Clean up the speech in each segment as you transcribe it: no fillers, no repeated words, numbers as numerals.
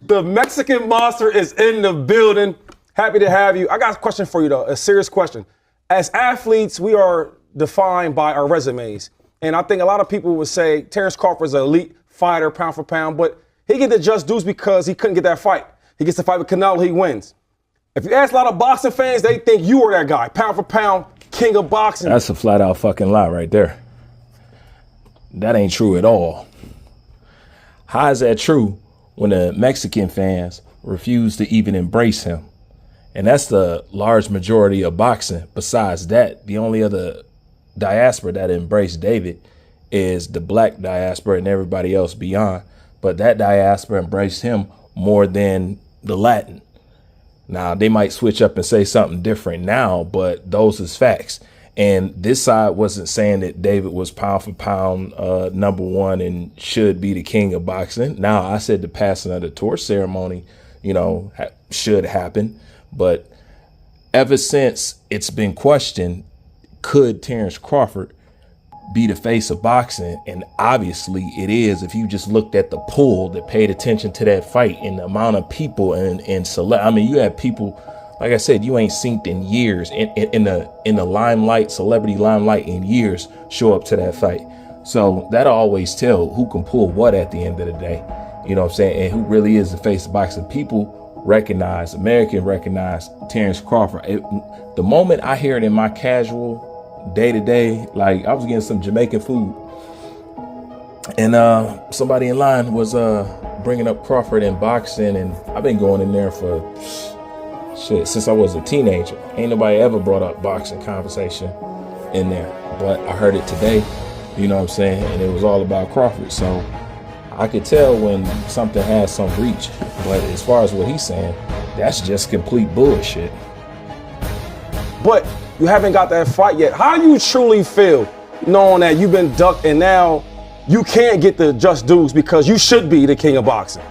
The Mexican monster is in the building. Happy to have you. I got a question for you, though, a serious question. As athletes, we are defined by our resumes. And I think a lot of people would say Terence Crawford is an elite fighter, pound for pound, but he get the just dues because he couldn't get that fight. He gets to fight with Canelo, he wins. If you ask a lot of boxing fans, they think you were that guy, pound for pound, king of boxing. That's a flat out fucking lie right there. That ain't true at all. How is that true when the Mexican fans refuse to even embrace him? And that's the large majority of boxing. Besides that, the only other diaspora that embraced David is the black diaspora and everybody else beyond. But that diaspora embraced him more than the Latin. Now, they might switch up and say something different now, but those is facts. And this side wasn't saying that David was pound for pound number one and should be the king of boxing. Now, I said the passing of the torch ceremony, should happen. But ever since it's been questioned, could Terence Crawford be the face of boxing? And obviously it is. If you just looked at the pool that paid attention to that fight and the amount of people and you had people, like I said, you ain't seen in years in the limelight, celebrity limelight in years show up to that fight. So that'll always tell who can pull what at the end of the day. You know what I'm saying? And who really is the face of boxing. People recognize Terence Crawford. The moment I hear it in my casual day to day, like I was getting some Jamaican food and somebody in line was bringing up Crawford and boxing, and I've been going in there for shit since I was a teenager. Ain't nobody ever brought up boxing conversation in there, but I heard it today, you know what I'm saying, and it was all about Crawford. So I could tell when something has some reach, but as far as what he's saying, that's just complete bullshit. But you haven't got that fight yet. How do you truly feel knowing that you've been ducked and now you can't get the just dues because you should be the king of boxing?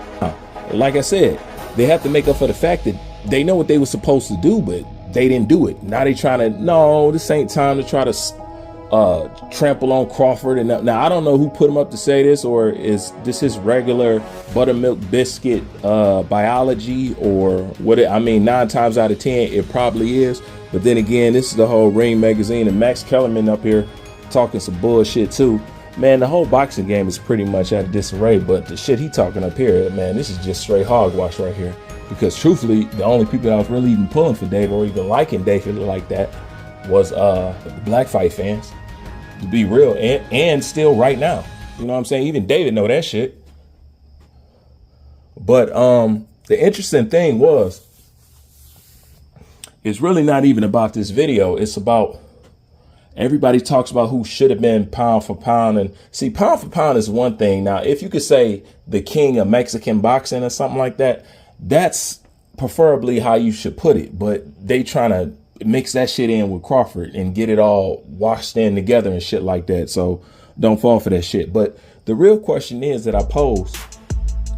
Like I said, they have to make up for the fact that they know what they were supposed to do, but they didn't do it. Now they trying to, no, this ain't time to try to trample on Crawford. And now I don't know who put him up to say this, or is this his regular buttermilk biscuit biology, or what? 9 times out of 10 it probably is. But then again, this is the whole Ring magazine and Max Kellerman up here talking some bullshit too. Man, the whole boxing game is pretty much at a disarray, but the shit he talking up here, man, this is just straight hogwash right here. Because truthfully, the only people that was really even pulling for David or even liking David like that was black fight fans, to be real, and still right now. You know what I'm saying? Even David know that shit. But the interesting thing was, it's really not even about this video. It's about, everybody talks about who should have been pound for pound. And see, pound for pound is one thing. Now, if you could say the king of Mexican boxing or something like that, that's preferably how you should put it. But they trying to mix that shit in with Crawford and get it all washed in together and shit like that. So don't fall for that shit. But the real question is that I posed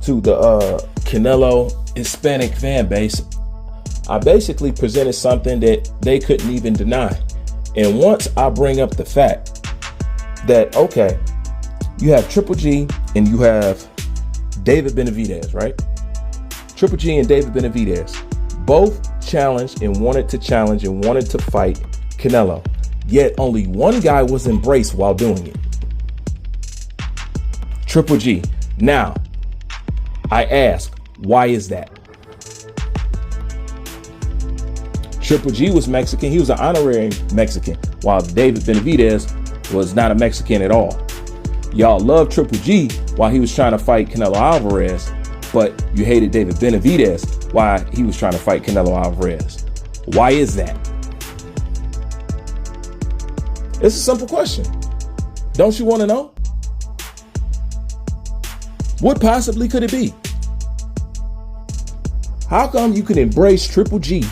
to the Canelo Hispanic fan base, I basically presented something that they couldn't even deny. And once I bring up the fact that, okay, you have Triple G and you have David Benavidez, right? Triple G and David Benavidez both challenged and wanted to challenge and wanted to fight Canelo. Yet only one guy was embraced while doing it. Triple G. Now, I ask, why is that? Triple G was Mexican. He was an honorary Mexican, while David Benavidez was not a Mexican at all. Y'all loved Triple G while he was trying to fight Canelo Alvarez, but you hated David Benavidez while he was trying to fight Canelo Alvarez. Why is that? It's a simple question. Don't you want to know? What possibly could it be? How come you can embrace Triple G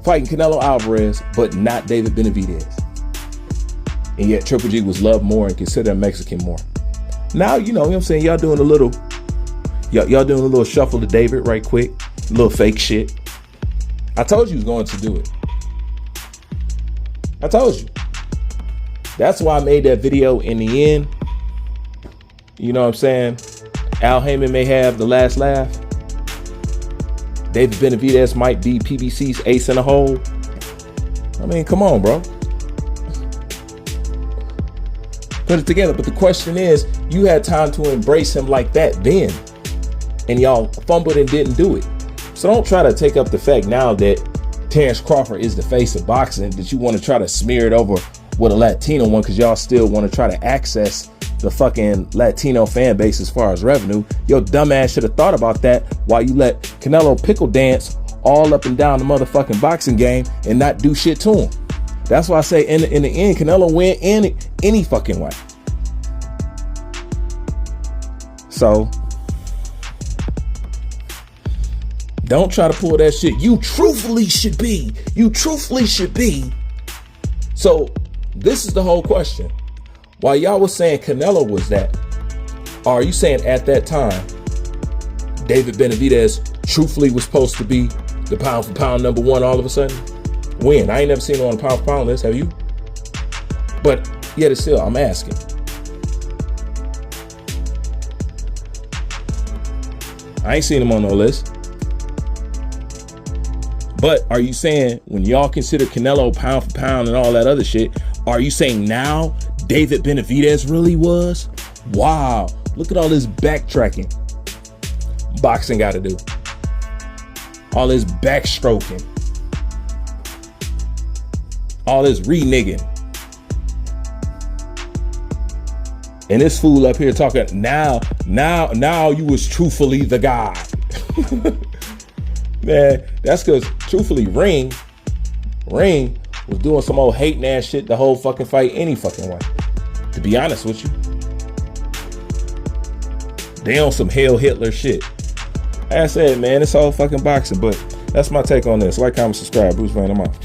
fighting Canelo Alvarez, but not David Benavidez? And yet Triple G was loved more and considered a Mexican more. Now, you know what I'm saying? Y'all doing a little shuffle to David right quick. A little fake shit. I told you he was going to do it. I told you. That's why I made that video in the end. You know what I'm saying? Al Heyman may have the last laugh. David Benavidez might be PBC's ace in the hole. I mean, come on, bro. Put it together. But the question is, you had time to embrace him like that then, and y'all fumbled and didn't do it. So don't try to take up the fact now that Terence Crawford is the face of boxing, that you want to try to smear it over with a Latino one, because y'all still want to try to access the fucking Latino fan base as far as revenue. Your dumbass should have thought about that while you let Canelo pickle dance all up and down the motherfucking boxing game and not do shit to him. That's why I say in the end, Canelo win any fucking way. So don't try to pull that shit. You truthfully should be. So this is the whole question. While y'all was saying Canelo was that, are you saying at that time David Benavidez truthfully was supposed to be the pound for pound number one all of a sudden? When? I ain't never seen him on the pound for pound list, have you? But yet still, I'm asking. I ain't seen him on no list. But are you saying when y'all consider Canelo pound for pound and all that other shit, are you saying now David Benavidez really was? Wow, look at all this backtracking boxing got to do. All this backstroking. All this reneging. And this fool up here talking, now you was truthfully the guy. Man, that's because truthfully Ring was doing some old hating ass shit the whole fucking fight any fucking way. To be honest with you. They on some Hail Hitler shit. Like I said, man, it's all fucking boxing, but that's my take on this. Like, comment, subscribe. Bruce Van, I'm out.